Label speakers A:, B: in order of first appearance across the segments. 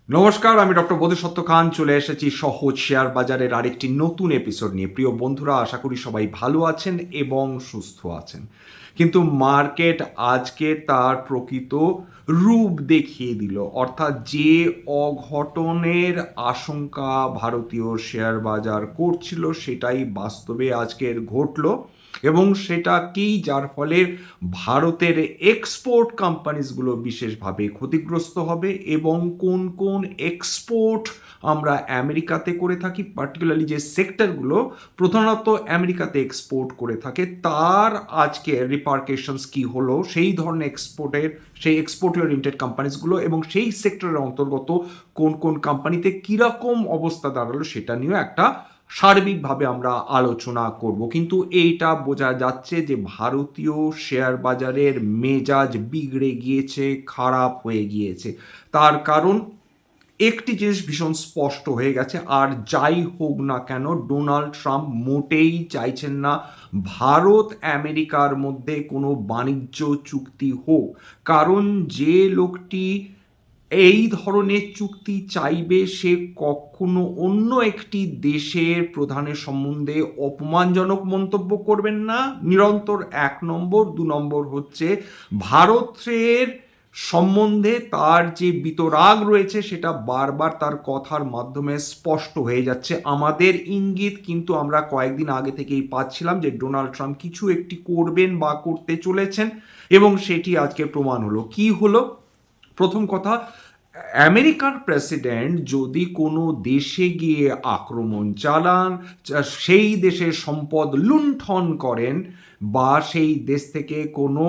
A: নমস্কার, আমি ডক্টর বোধিসত্ত্ব খান চলে এসেছি সহজ শেয়ার বাজারের আরেকটি নতুন এপিসোড নিয়ে। প্রিয় বন্ধুরা, আশা করি সবাই ভালো আছেন এবং সুস্থ আছেন। কিন্তু মার্কেট আজকে তার প্রকৃত রূপ দেখিয়ে দিল, অর্থাৎ যে অঘটনের আশঙ্কা ভারতীয় শেয়ার বাজার করছিল সেটাই বাস্তবে আজকের ঘটল। এবং সেটা কি, যার ফলে ভারতের এক্সপোর্ট কোম্পানিজগুলো বিশেষভাবে ক্ষতিগ্রস্ত হবে এবং কোন কোন এক্সপোর্ট আমরা আমেরিকাতে করে থাকি, পার্টিকুলারলি যে সেক্টরগুলো প্রধানত আমেরিকাতে এক্সপোর্ট করে থাকে, তার আজকে রিপার্কেশনস কি হলো সেই ধরনের সেই এক্সপোর্ট ওরিয়েন্টেড কোম্পানিজগুলো এবং সেই সেক্টরের অন্তর্গত কোন কোন কোম্পানিতে কীরকম অবস্থা দাঁড়ালো সেটা নিয়েও একটা সার্বিকভাবে আমরা আলোচনা করব। কিন্তু এইটা বোঝা যাচ্ছে যে ভারতীয় শেয়ার বাজারের মেজাজ বিগড়ে গিয়েছে, খারাপ হয়ে গিয়েছে। তার কারণ একটি জিনিস ভীষণ স্পষ্ট হয়ে গেছে, আর যাই হোক না কেন ডোনাল্ড ট্রাম্প মোটেই চাইছেন না ভারত আমেরিকার মধ্যে কোনো বাণিজ্য চুক্তি হোক। কারণ যে লোকটি এই ধরনের চুক্তি চাইবে সে কখনো অন্য একটি দেশের প্রধানের সম্বন্ধে অপমানজনক মন্তব্য করবেন না, নিরন্তর 1 নম্বর। 2 নম্বর হচ্ছে ভারতের সম্বন্ধে তার যে বিতরাগ রয়েছে সেটা বারবার তার কথার মাধ্যমে স্পষ্ট হয়ে যাচ্ছে। আমাদের ইঙ্গিত কিন্তু আমরা কয়েকদিন আগে থেকেই পাচ্ছিলাম যে ডোনাল্ড ট্রাম্প কিছু একটি করবেন বা করতে চলেছেন, এবং সেটি আজকে প্রমাণ হলো। কি হলো? প্রথম কথা, আমেরিকার প্রেসিডেন্ট যদি কোনো দেশে গিয়ে আক্রমণ চালান, সেই দেশের সম্পদ লুণ্ঠন করেন, বা সেই দেশ থেকে কোনো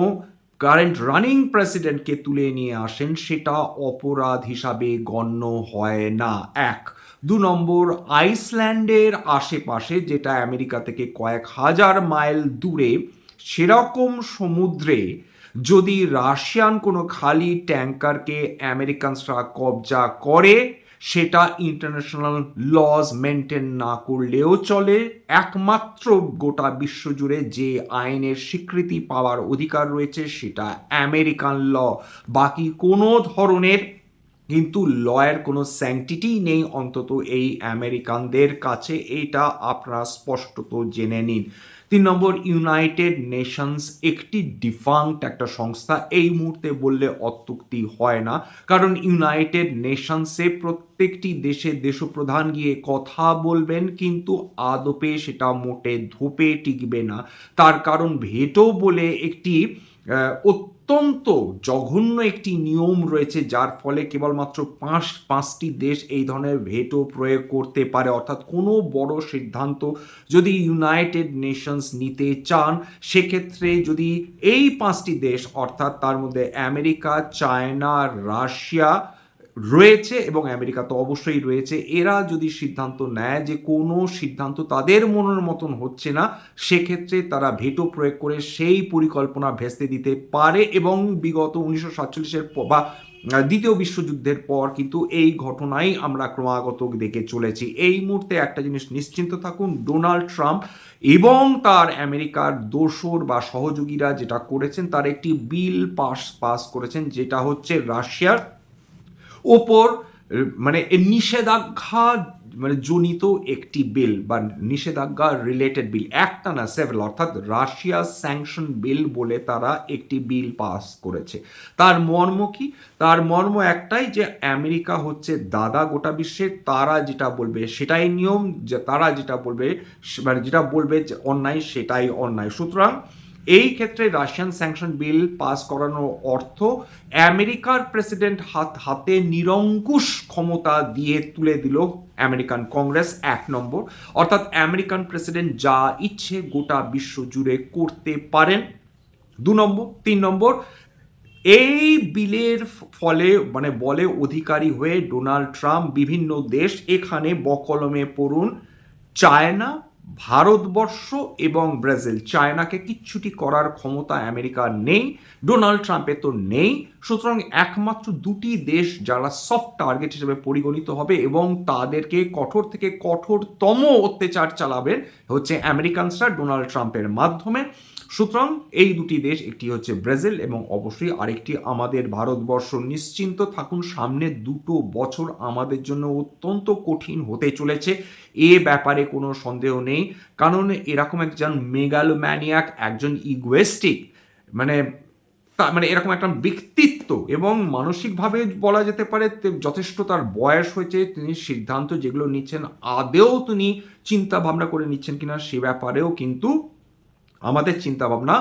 A: কারেন্ট রানিং প্রেসিডেন্টকে তুলে নিয়ে আসেন, সেটা অপরাধ হিসাবে গণ্য হয় না। 2 নম্বর, আইসল্যান্ডের আশেপাশে, যেটা আমেরিকা থেকে কয়েক হাজার মাইল দূরে, সেরকম সমুদ্রে যদি রাশিয়ান কোনো খালি ট্যাঙ্কারকে আমেরিকানসরা কবজা করে, সেটা ইন্টারন্যাশনাল লজ মেনটেন না করলেও চলে। একমাত্র গোটা বিশ্বজুড়ে যে আইনের স্বীকৃতি পাওয়ার অধিকার রয়েছে সেটা আমেরিকান ল। বাকি কোনো ধরনের কিন্তু লয়ের কোনো স্যাংটিটি নেই, অন্তত এই আমেরিকানদের কাছে। এইটা আপনারা স্পষ্টত জেনে নিন। 3 নম্বর, ইউনাইটেড নেশনস একটি ডিফাঙ্ক্ট একটা সংস্থা। এই মুহূর্তে বললে অত্যুক্তি হয় না, কারণ ইউনাইটেড নেশনসে প্রত্যেকটি দেশে দেশপ্রধান গিয়ে কথা বলবেন, কিন্তু আদপে সেটা মোটে ধোপে টিকবে না। তার কারণ ভেটো বলে একটি অত্যন্ত জঘন্য একটি নিয়ম রয়েছে, যার ফলে কেবলমাত্র পাঁচটি দেশ এই ধরনের ভেটো প্রয়োগ করতে পারে। অর্থাৎ কোনো বড় সিদ্ধান্ত যদি ইউনাইটেড নেশনস নিতে চান, সেক্ষেত্রে যদি এই 5টি দেশ, অর্থাৎ তার মধ্যে আমেরিকা, চায়না, রাশিয়া রয়েছে এবং আমেরিকা তো অবশ্যই রয়েছে, এরা যদি সিদ্ধান্ত নেয় যে কোনো সিদ্ধান্ত তাদের মনের মতন হচ্ছে না, সেক্ষেত্রে তারা ভেটো প্রয়োগ করে সেই পরিকল্পনা ভেস্তে দিতে পারে। এবং বিগত 1947-এর বা দ্বিতীয় বিশ্বযুদ্ধের পর কিন্তু এই ঘটনাই আমরা ক্রমাগত দেখে চলেছি। এই মুহূর্তে একটা জিনিস নিশ্চিন্ত থাকুন, ডোনাল্ড ট্রাম্প এবং তার আমেরিকার দোসর বা সহযোগীরা যেটা করেছেন, তার একটি বিল পাস করেছেন, যেটা হচ্ছে রাশিয়ার ওপর মানে নিষেধাজ্ঞা জনিত একটি বিল বা নিষেধাজ্ঞা রিলেটেড বিল, একটা না সেভেল, অর্থাৎ রাশিয়া স্যাংশন বিল বলে তারা একটি বিল পাস করেছে। তার মর্ম কি? তার মর্ম একটাই, যে আমেরিকা হচ্ছে দাদা গোটা বিশ্বের, তারা যেটা বলবে সেটাই নিয়ম, যে তারা যেটা বলবে যেটা বলবে যে অন্যায় সেটাই অন্যায়। সুতরাং এই ক্ষেত্রে রাশিয়ান স্যাংশন বিল পাস করানোর অর্থ আমেরিকার প্রেসিডেন্ট হাতে নিরঙ্কুশ ক্ষমতা দিয়ে তুলে দিল আমেরিকান কংগ্রেস। 1 নম্বর, অর্থাৎ আমেরিকান প্রেসিডেন্ট যা ইচ্ছে গোটা বিশ্ব জুড়ে করতে পারেন। 2 নম্বর। 3 নম্বর, এই বিলের ফলে বলে অধিকারী হয়ে ডোনাল্ড ট্রাম্প বিভিন্ন দেশ, এখানে বকলমে পড়ুন চায়না, ভারতবর্ষ এবং ব্রাজিল। চায়নাকে কিচ্ছুটি করার ক্ষমতা আমেরিকার নেই, ডোনাল্ড ট্রাম্পের তো নেই। সুতরাং একমাত্র 2টি দেশ যারা সফট টার্গেট হিসেবে পরিগণিত হবে এবং তাদেরকে কঠোর থেকে কঠোরতম অত্যাচার চালাবেন হচ্ছে আমেরিকানসরা ডোনাল্ড ট্রাম্পের মাধ্যমে। সুতরাং এই দুটি দেশ, একটি হচ্ছে ব্রাজিল এবং অবশ্যই আরেকটি আমাদের ভারতবর্ষ। নিশ্চিন্ত থাকুন, সামনে 2 বছর আমাদের জন্য অত্যন্ত কঠিন হতে চলেছে, এ ব্যাপারে কোনো সন্দেহ নেই। কারণ এরকম একজন মেগালোম্যানিয়াক, একজন ইগোয়েস্টিক, মানে মানে এরকম একটা ব্যক্তিত্ব, এবং মানসিকভাবে বলা যেতে পারে যথেষ্ট তার বয়স হয়েছে, তিনি সিদ্ধান্ত যেগুলো নিচ্ছেন আদেও তিনি চিন্তা ভাবনা করে নিচ্ছেন কিনা সে ব্যাপারেও কিন্তু আমাদের চিন্তা ভাবনা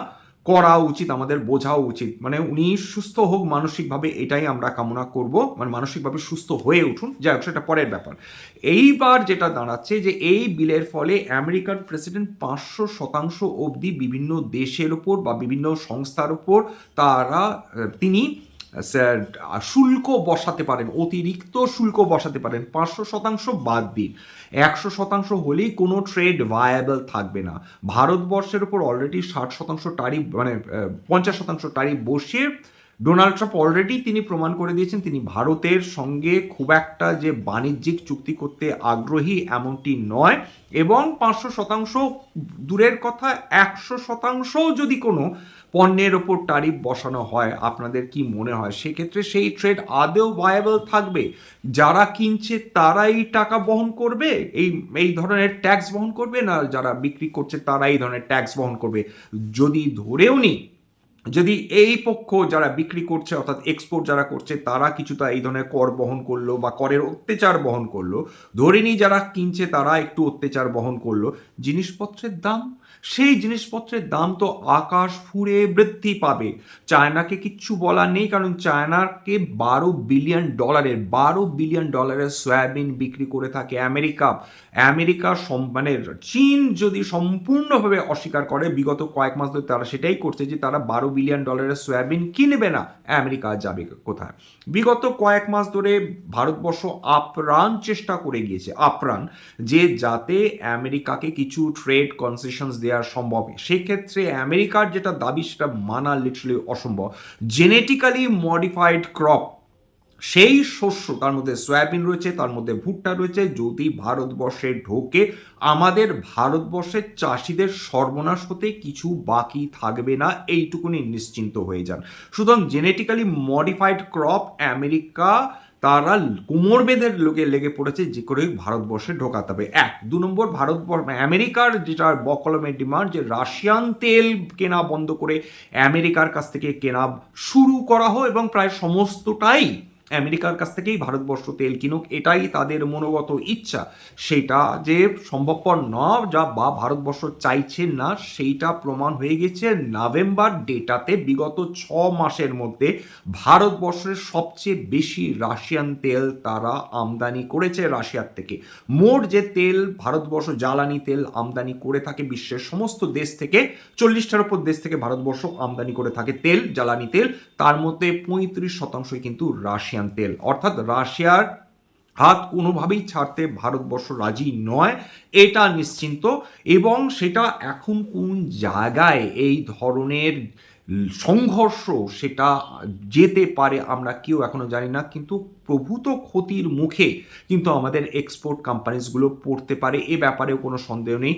A: করা উচিত, আমাদের বোঝাও উচিত। মানে উনি সুস্থ হোক মানসিকভাবে, এটাই আমরা কামনা করব, মানে মানসিকভাবে সুস্থ হয়ে উঠুন, যাই হোক সেটা পরের ব্যাপার। এইবার যেটা দাঁড়াচ্ছে যে এই বিলের ফলে আমেরিকার প্রেসিডেন্ট 500% অবধি বিভিন্ন দেশের ওপর বা বিভিন্ন সংস্থার ওপর তিনি শুল্ক বসাতে পারেন, অতিরিক্ত শুল্ক বসাতে পারেন। 500% বাদ দিন, 100% হলেই কোনো ট্রেড ভায়াবল থাকবে না। ভারতবর্ষের উপর অলরেডি 60% টারিফ, মানে 50% টারিফ বসিয়ে ডোনাল্ড ট্রাম্প অলরেডি তিনি প্রমাণ করে দিয়েছেন তিনি ভারতের সঙ্গে খুব একটা যে বাণিজ্যিক চুক্তি করতে আগ্রহী এমনটি নয়। এবং 500% দূরের কথা, 100% যদি কোনো পণ্যের ওপর ট্যারিফ বসানো হয়, আপনাদের কি মনে হয় সেক্ষেত্রে সেই ট্রেড আদৌ ভায়াবল থাকবে? যারা কিনছে তারাই টাকা বহন করবে, এই ধরনের ট্যাক্স বহন করবে, না যারা বিক্রি করছে তারা এই ধরনের ট্যাক্স বহন করবে? যদি ধরেও নিই, যদি এই পক্ষ যারা বিক্রি করছে অর্থাৎ এক্সপোর্ট যারা করছে তারা কিছুটা এই ধরনের কর বহন করলো বা করের অত্যাচার বহন করলো, ধরে নিই যারা কিনছে তারা একটু অত্যাচার বহন করলো, জিনিসপত্রের দাম, সেই জিনিসপত্রের দাম তো আকাশ ফুঁড়ে বৃদ্ধি পাবে। চায়নাকে কিচ্ছু বলার নেই, কারণ চায়নাকে $12 বিলিয়ন সয়াবিন বিক্রি করে থাকে আমেরিকা। মানে চীন যদি সম্পূর্ণভাবে অস্বীকার করে, বিগত কয়েক মাস ধরে তারা সেটাই করছে যে তারা $12 বিলিয়ন সয়াবিন কিনবে না, আমেরিকা যাবে কোথায়? বিগত কয়েক মাস ধরে ভারতবর্ষ আপ্রাণ চেষ্টা করে গিয়েছে, আপ্রাণ, যে যাতে আমেরিকাকে কিছু ট্রেড কনসেশনস দেওয়া সম্ভব। সেক্ষেত্রে আমেরিকার যেটা দাবি সেটা মানা লিটারালি অসম্ভব। জেনেটিক্যালি মডিফাইড ক্রপ, সেই শস্য, তার মধ্যে সয়াবিন রয়েছে, তার মধ্যে ভুট্টা রয়েছে, যদি ভারতবর্ষে ঢোকে আমাদের ভারতবর্ষের চাষিদের সর্বনাশ হতে কিছু বাকি থাকবে না, এইটুকুনি নিশ্চিন্ত হয়ে যান। সুতরাং জেনেটিক্যালি মডিফাইড ক্রপ আমেরিকা তারা কোমর বেঁধে লেগে পড়েছে যে করে ভারতবর্ষে ঢোকাতে হবে। 2 নম্বর, আমেরিকার যেটা বকলমের ডিমান্ড যে রাশিয়ান তেল কেনা বন্ধ করে আমেরিকার কাছ থেকে কেনা শুরু করা হোক, এবং প্রায় সমস্তটাই আমেরিকার কাছ থেকেই ভারতবর্ষ তেল কিনুক, এটাই তাদের মনোগত ইচ্ছা। সেটা যে সম্ভবপর না, যা বা ভারতবর্ষ চাইছে না, সেইটা প্রমাণ হয়ে গেছে নভেম্বর ডেটাতে। বিগত 6 মাসের মধ্যে ভারতবর্ষের সবচেয়ে বেশি রাশিয়ান তেল তারা আমদানি করেছে রাশিয়ার থেকে। মোট যে তেল ভারতবর্ষ জ্বালানি তেল আমদানি করে থাকে বিশ্বের সমস্ত দেশ থেকে, 40টার উপর দেশ থেকে ভারতবর্ষ আমদানি করে থাকে তেল, জ্বালানি তেল, তার মধ্যে 35% কিন্তু রাশিয়ান তেল। অর্থাৎ রাশিয়ার হাত কোনোভাবেই ছাড়তে ভারতবর্ষ রাজি নয়, এটা নিশ্চিন্ত। এবং সেটা এখন কোন জায়গায় এই ধরনের সংঘর্ষ সেটা যেতে পারে আমরা কেউ এখনো জানি না, কিন্তু প্রভূত ক্ষতির মুখে কিন্তু আমাদের এক্সপোর্ট কোম্পানিজগুলো পড়তে পারে, এ ব্যাপারেও কোনো সন্দেহ নেই।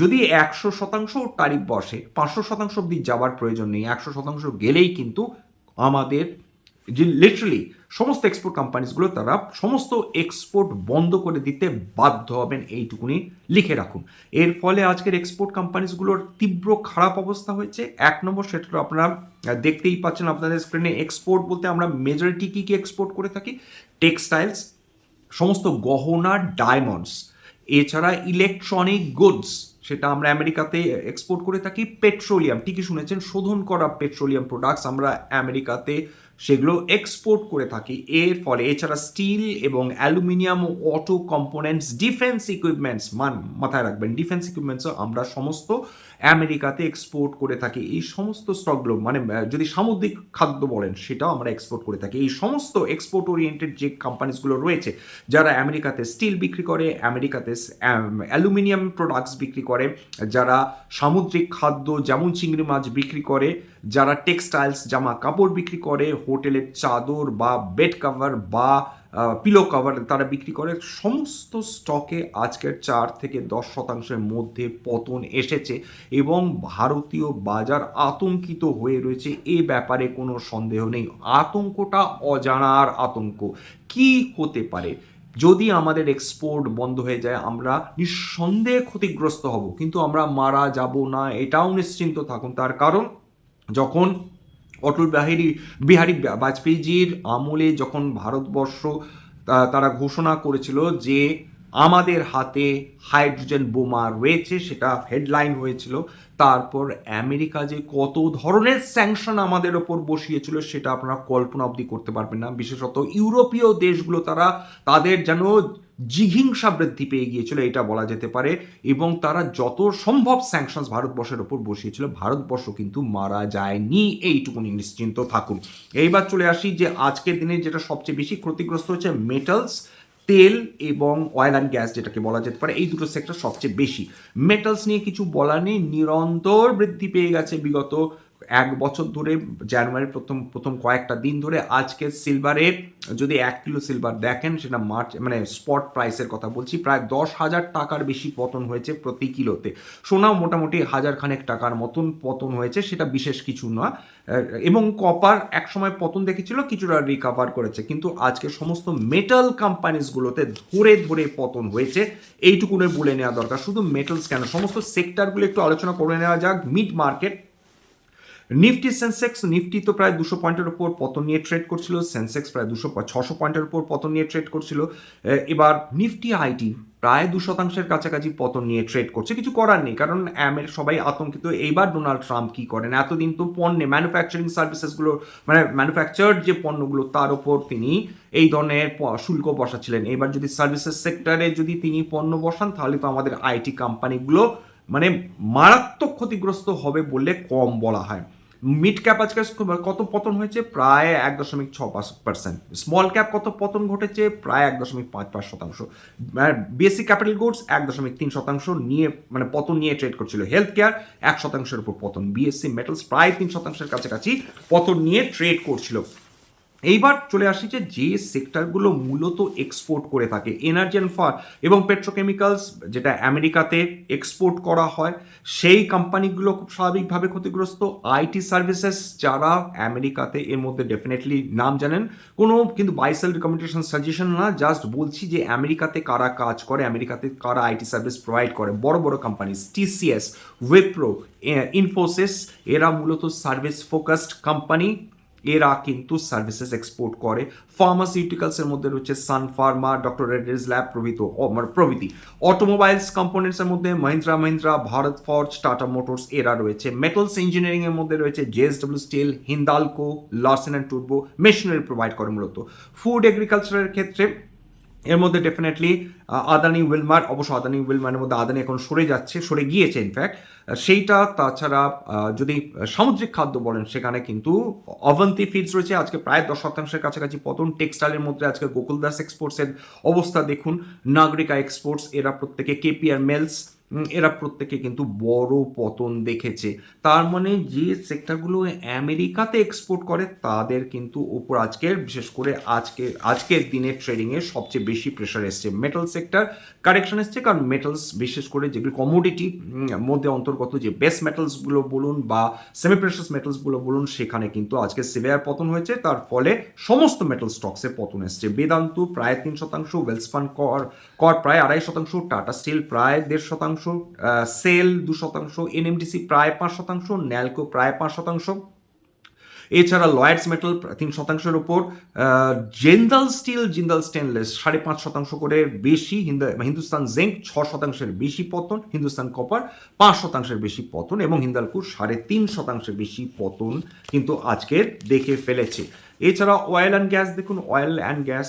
A: যদি 100% ট্যারিফ বসে, 500% অব্দি যাওয়ার প্রয়োজন নেই, 100% গেলেই কিন্তু আমাদের যে লিটারালি সমস্ত এক্সপোর্ট কোম্পানিজগুলো তারা সমস্ত এক্সপোর্ট বন্ধ করে দিতে বাধ্য হবেন, এইটুকুনি লিখে রাখুন। এর ফলে আজকের এক্সপোর্ট কোম্পানিজগুলোর তীব্র খারাপ অবস্থা হয়েছে। 1 নম্বর, সেটা আপনারা দেখতেই পাচ্ছেন আপনাদের স্ক্রিনে। এক্সপোর্ট বলতে আমরা মেজরিটি কি এক্সপোর্ট করে থাকি? টেক্সটাইলস, সমস্ত গহনা, ডায়মন্ডস, এছাড়া ইলেকট্রনিক গুডস, সেটা আমরা আমেরিকাতে এক্সপোর্ট করে থাকি। পেট্রোলিয়াম, ঠিকই শুনেছেন, শোধন করা পেট্রোলিয়াম প্রোডাক্টস আমরা আমেরিকাতে সেগুলো এক্সপোর্ট করে থাকি। এর ফলে এছাড়া স্টিল এবং অ্যালুমিনিয়াম ও অটো কম্পোনেন্টস, ডিফেন্স ইকুইপমেন্টস, মাথায় রাখবেন ডিফেন্স ইকুইপমেন্টসও আমরা সমস্ত আমেরিকাতে এক্সপোর্ট করে থাকি। এই সমস্ত স্টকগুলো, মানে যদি সামুদ্রিক খাদ্য বলেন সেটাও আমরা এক্সপোর্ট করে থাকি। এই সমস্ত এক্সপোর্ট ওরিয়েন্টেড যে কোম্পানিজগুলো রয়েছে, যারা আমেরিকাতে স্টিল বিক্রি করে, আমেরিকাতে অ্যালুমিনিয়াম প্রোডাক্টস বিক্রি করে, যারা সামুদ্রিক খাদ্য যেমন চিংড়ি মাছ বিক্রি করে, যারা টেক্সটাইলস জামা কাপড় বিক্রি করে, হোটেলের চাদর বা বেড কভার বা পিলো কভার তারা বিক্রি করে, সমস্ত স্টকে আজকের 4 থেকে 10% মধ্যে পতন এসেছে এবং ভারতীয় বাজার আতঙ্কিত হয়ে রয়েছে। এ ব্যাপারে কোনো সন্দেহ নেই, আতঙ্কটা অজানার আতঙ্ক। কি হতে পারে যদি আমাদের এক্সপোর্ট বন্ধ হয়ে যায়? আমরা নিঃসন্দেহে ক্ষতিগ্রস্ত হব, কিন্তু আমরা মারা যাব না, এটাও নিশ্চিন্ত থাকুন। তার কারণ যখন অটল বিহারী বাজপেয়ীজির আমলে যখন ভারতবর্ষ তারা ঘোষণা করেছিল যে আমাদের হাতে হাইড্রোজেন বোমা রয়েছে, সেটা হেডলাইন হয়েছিল। তারপর আমেরিকা যে কত ধরনের স্যাংশন আমাদের ওপর বসিয়েছিল সেটা আপনারা কল্পনা অবধি করতে পারবেন না। বিশেষত ইউরোপীয় দেশগুলো তাদের যেন জিঘিংসা বৃদ্ধি পেয়ে গিয়েছিল, এটা বলা যেতে পারে, এবং তারা যত সম্ভব স্যাংশনস ভারতবর্ষের ওপর বসিয়েছিল। ভারতবর্ষ কিন্তু মারা যায়নি, এইটুকুনি নিশ্চিন্ত থাকুন। এইবার চলে আসি যে আজকের দিনে যেটা সবচেয়ে বেশি ক্ষতিগ্রস্ত হচ্ছে মেটালস, তেল এবং অয়েল অ্যান্ড গ্যাস, যেটাকে বলা যেতে পারে। এই দুটো সেক্টর সবচেয়ে বেশি। মেটালস নিয়ে কিছু বলার নেই, নিরন্তর বৃদ্ধি পেয়ে গেছে বিগত 1 বছর ধরে। জানুয়ারির প্রথম কয়েকটা দিন ধরে আজকে সিলভারের যদি 1 কিলো সিলভার দেখেন, সেটা স্পট প্রাইসের কথা বলছি, প্রায় 10,000 টাকার বেশি পতন হয়েছে প্রতি কিলোতে। সোনাও মোটামুটি 1,000 টাকার মতন পতন হয়েছে, সেটা বিশেষ কিছু না। এবং কপার একসময় পতন দেখেছিল, কিছুটা রিকাভার করেছে, কিন্তু আজকে সমস্ত মেটাল কোম্পানিজগুলোতে ধরে ধরে পতন হয়েছে, এইটুকুনে বলে নেওয়া দরকার। শুধু মেটালস কেন, সমস্ত সেক্টরগুলো একটু আলোচনা করে নেওয়া যাক। Mid market, Nifty Sensex, Nifty তো প্রায় 200 পয়েন্টের উপর পতন নিয়ে ট্রেড করছিল, সেন্সেক্স প্রায় 600 পয়েন্টের উপর পতন নিয়ে ট্রেড করছিল। এবার নিফটি আইটি প্রায় 2% কাছাকাছি পতন নিয়ে ট্রেড করছে। কিছু করার নেই, কারণ সবাই আতঙ্কিত এইবার ডোনাল্ড ট্রাম্প কি করেন। এতদিন তো পণ্যে ম্যানুফ্যাকচারিং সার্ভিসেসগুলো, ম্যানুফ্যাকচার্ড যে পণ্যগুলো তার ওপর তিনি এই ধরনের শুল্ক বসাচ্ছিলেন। এবার যদি সার্ভিসেস সেক্টরে যদি তিনি পণ্য বসান, তাহলে তো আমাদের আইটি কোম্পানিগুলো মারাত্মক ক্ষতিগ্রস্ত হবে বললে কম বলা হয়। মিড ক্যাপ আজকে কত পতন হয়েছে? প্রায় 1.6%। স্মল ক্যাপ কত পতন ঘটেছে? প্রায় 1.55%। বেসিক ক্যাপিটাল গুডস 1.3% নিয়ে পতন নিয়ে ট্রেড করছিল। হেলথ কেয়ার 1%-এর উপর পতন। বিএসসি মেটালস প্রায় 3%-এর কাছাকাছি পতন নিয়ে ট্রেড করছিল। এইবার চলে আসি যে সেক্টরগুলো মূলত এক্সপোর্ট করে থাকে, এনার্জি অ্যান্ড এবং পেট্রোকেমিক্যালস, যেটা আমেরিকাতে এক্সপোর্ট করা হয়, সেই কোম্পানিগুলো খুব স্বাভাবিকভাবে ক্ষতিগ্রস্ত। আইটি সার্ভিসেস যারা আমেরিকাতে, এর মধ্যে ডেফিনেটলি নাম জানেন, কোনো কিন্তু বাই সেল রিকমেন্ডেশন সাজেশন না, জাস্ট বলছি যে আমেরিকাতে কারা কাজ করে, আমেরিকাতে কারা আইটি সার্ভিস প্রোভাইড করে। বড় বড় কোম্পানি টিসিএস, উইপ্রো, ইনফোসিস, এরা মূলত সার্ভিস ফোকাসড কোম্পানি, এরা কিন্তু সার্ভিসেস এক্সপোর্ট করে। ফার্মাসিউটিক্যালসের মধ্যে রয়েছে Sun Pharma, doctor Reddy's lab প্রভৃতি। অটোমোবাইলস কম্পোনেন্টসের মধ্যে মহিন্দ্রা, ভারত ফর্জ, টাটা মোটরস এরা রয়েছে। মেটালস ইঞ্জিনিয়ারিং এর মধ্যে রয়েছে JSW steel, Hindalco, Larsen and টুরবো, মেশিনারি প্রোভাইড করে মূলত। ফুড এগ্রিকালচারের ক্ষেত্রে এর মধ্যে ডেফিনেটলি আদানি উইলমার, অবশ্য আদানি উইলমারের মধ্যে আদানি এখন সরে গিয়েছে ইনফ্যাক্ট সেইটা। তাছাড়া যদি সামুদ্রিক খাদ্য বলেন, সেখানে কিন্তু অবন্তী ফিডস রয়েছে, আজকে প্রায় 10%-এর কাছাকাছি পতন। টেক্সটাইলের মধ্যে আজকে গোকুলদাস এক্সপোর্টসের অবস্থা দেখুন, নাগরিকা এক্সপোর্টস, এরা প্রত্যেকে, কেপিআর মেলস, এরা প্রত্যেকে কিন্তু বড় পতন দেখেছে। তার মানে যে সেক্টরগুলো আমেরিকাতে এক্সপোর্ট করে তাদের কিন্তু ওপর আজকের, বিশেষ করে আজকের দিনের ট্রেডিংয়ে সবচেয়ে বেশি প্রেশার এসছে। মেটাল সেক্টর কারেকশন এসছে, কারণ মেটালস বিশেষ করে যেগুলো কমোডিটি মধ্যে অন্তর্গত, যে বেস মেটালসগুলো বলুন বা সেমি প্রেশাস মেটালসগুলো বলুন, সেখানে কিন্তু আজকে সিভিয়ার পতন হয়েছে। তার ফলে সমস্ত মেটাল স্টকসে পতন এসছে। বেদান্ত প্রায় 3%, ওয়েলস্পান কর প্রায় 2.5%, টাটা স্টিল প্রায় 1.5%, সেল 2%, এনএমডিসি প্রায় 5%, ন্যালকো প্রায় 5%। এছাড়া লয়েডস মেটাল 3%-এর ওপর, জিন্দাল স্টেনলেস 5.5% করে বেশি, হিন্দুস্তান জিঙ্ক 6%-এর বেশি পতন, হিন্দুস্তান কপার 5%-এর বেশি পতন, এবং হিন্দালকো 3.5%-এর বেশি পতন কিন্তু আজকে দেখে ফেলেছে। এছাড়া অয়েল অ্যান্ড গ্যাস দেখুন, অয়েল অ্যান্ড গ্যাস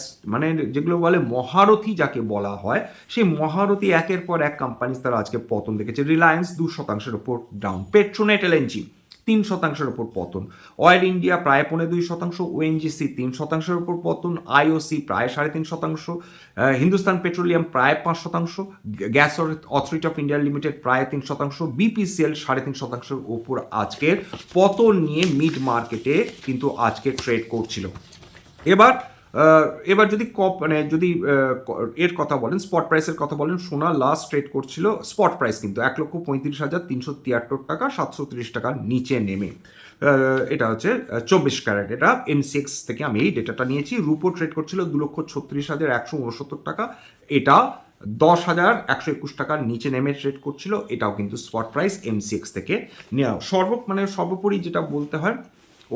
A: যেগুলো বলে মহারথী যাকে বলা হয়, সেই মহারথী একের পর এক কোম্পানি তারা আজকে পতন দেখেছে। রিলায়েন্স 2%-এর ওপর ডাউন, পেট্রোনেট এলএনজি 3%-এর ওপর পতন, অয়েল ইন্ডিয়া প্রায় 2.5%, ওএনজিসি 3%-এর ওপর পতন, আইওসি প্রায় 3.5%, হিন্দুস্তান পেট্রোলিয়াম প্রায় 5%, gas authority of India limited প্রায় 3%, বিপিসিএল 3.5%-এর ওপর আজকের পতন নিয়ে মিড মার্কেটে কিন্তু আজকে ট্রেড করছিল। এবার এবার যদি এর কথা বলেন, স্পট প্রাইসের কথা বলেন, সোনা লাস্ট ট্রেড করছিল স্পট প্রাইস কিন্তু 1,35,373 টাকা 730 টাকার নিচে নেমে। এটা হচ্ছে 24 ক্যারেট, এটা এমসিএক্স থেকে আমি এই ডেটাটা নিয়েছি। রুপো ট্রেড করছিল 2,36,169 টাকা, এটা 10,121 টাকার নিচে নেমে ট্রেড করছিল, এটাও কিন্তু স্পট প্রাইস এমসিএক্স থেকে নেওয়া। সর্বোপরি যেটা বলতে হয়,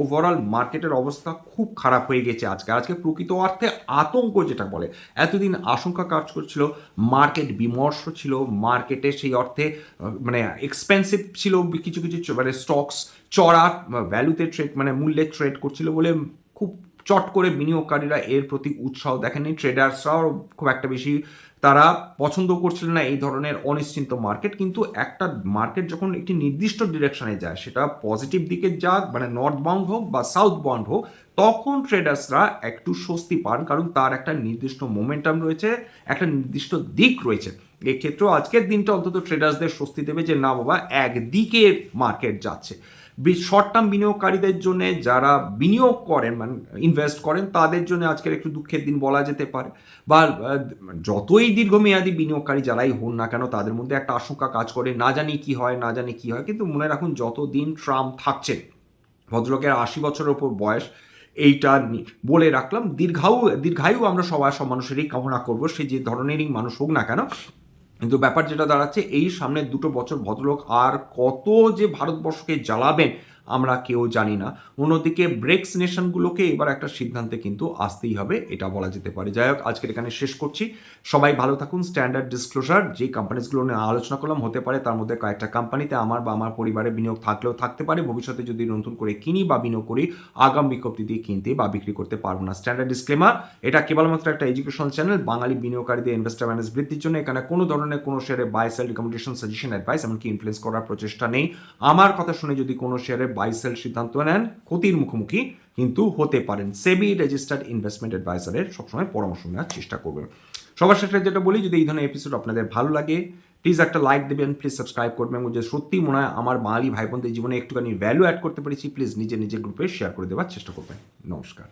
A: ওভারঅল মার্কেটের অবস্থা খুব খারাপ হয়ে গেছে আজকে প্রকৃত অর্থে আতঙ্ক যেটা বলে, এতদিন আশঙ্কা কাজ করছিল, মার্কেট বিমর্ষ ছিল, মার্কেটে সেই অর্থে মানে এক্সপেন্সিভ ছিল কিছু কিছু মানে স্টকস চড়া ভ্যালুতে ট্রেড মানে মূল্যে ট্রেড করছিল বলে খুব চট করে বিনিয়োগকারীরা এর প্রতি উৎসাহ দেখেনি। ট্রেডার্সরাও খুব একটা বেশি তারা পছন্দ করছিলেন না এই ধরনের অনিশ্চিন্ত মার্কেট। কিন্তু একটা মার্কেট যখন একটি নির্দিষ্ট ডিরেকশনে যায়, সেটা পজিটিভ দিকে যাক মানে নর্থ বাউন্ড হোক বা সাউথ বাউন্ড হোক, তখন ট্রেডার্সরা একটু স্বস্তি পান, কারণ তার একটা নির্দিষ্ট মোমেন্টাম রয়েছে, একটা নির্দিষ্ট দিক রয়েছে। এক্ষেত্রেও আজকের দিনটা অন্তত ট্রেডার্সদের স্বস্তি দেবে যে না বাবা, একদিকে মার্কেট যাচ্ছে। শর্ট টার্ম বিনিয়োগকারীদের জন্য, যারা বিনিয়োগ করেন মানে ইনভেস্ট করেন, তাদের জন্য আজকের একটু দুঃখের দিন বলা যেতে পারে। বা যতই দীর্ঘমেয়াদী বিনিয়োগকারী যারাই হন না কেন, তাদের মধ্যে একটা আশঙ্কা কাজ করে, না জানি কি হয়। কিন্তু মনে রাখুন, যতদিন ট্রাম্প থাকছেন, ভদ্রলোকের 80 বছরের ওপর বয়স, এইটা বলে রাখলাম। দীর্ঘায়ু আমরা সব মানুষেরই কামনা করবো, সে যে ধরনেরই মানুষ হোক না কেন। কিন্তু ব্যাপার যেটা দাঁড়াচ্ছে, এই সামনের 2 বছর ভদ্রলোক আর কত যে ভারতবর্ষকে জ্বালাবেন আমরা কেউ জানি না। অন্যদিকে ব্রেক্স নেশনগুলোকে এবার একটা সিদ্ধান্তে কিন্তু আসতেই হবে, এটা বলা যেতে পারে। যাই হোক, আজকের এখানে শেষ করছি। সবাই ভালো থাকুন। স্ট্যান্ডার্ড ডিসক্লোজার যে কোম্পানিজগুলো নিয়ে আলোচনা করলাম, হতে পারে তার মধ্যে কয়েকটা কোম্পানিতে আমার বা আমার পরিবারের বিনিয়োগ থাকলেও থাকতে পারে। ভবিষ্যতে যদি নতুন করে কিনি বা বিনিয়োগ করি, আগাম বিজ্ঞপ্তি দিয়ে কিনতে বা বিক্রি করতে পারবো না। স্ট্যান্ডার্ড ডিসক্লেমার, এটা কেবলমাত্র একটা এডুকেশনাল চ্যানেল। বাঙালি বিনিয়োগকারীদের ইনভেস্টার ম্যানেজ বৃদ্ধির জন্য এখানে কোনো ধরনের কোনো শেয়ারে buy sell recommendation, suggestion, advice এমনকি ইনফ্লুয়েন্স করার প্রচেষ্টা নেই। আমার কথা শুনে যদি কোনো শেয়ারে বাই সেল সিদ্ধান্ত নেন, ক্ষতির মুখোমুখি কিন্তু হতে পারেন। সেবি রেজিস্টার্ড ইনভেস্টমেন্ট অ্যাডভাইসারের সবসময় পরামর্শ নেওয়ার চেষ্টা করবেন। সবার শেষে যেটা বলি, যদি এই ধরনের এপিসোড আপনাদের ভালো লাগে, প্লিজ একটা লাইক দেবেন, প্লিজ সাবস্ক্রাইব করবেন, এবং যে সত্যি মনে হয় আমার বাঙালি ভাই বোনদের জীবনে একটুখানি ভ্যালু অ্যাড করতে পেরেছি, প্লিজ নিজের গ্রুপে শেয়ার করে দেওয়ার চেষ্টা করবেন। নমস্কার।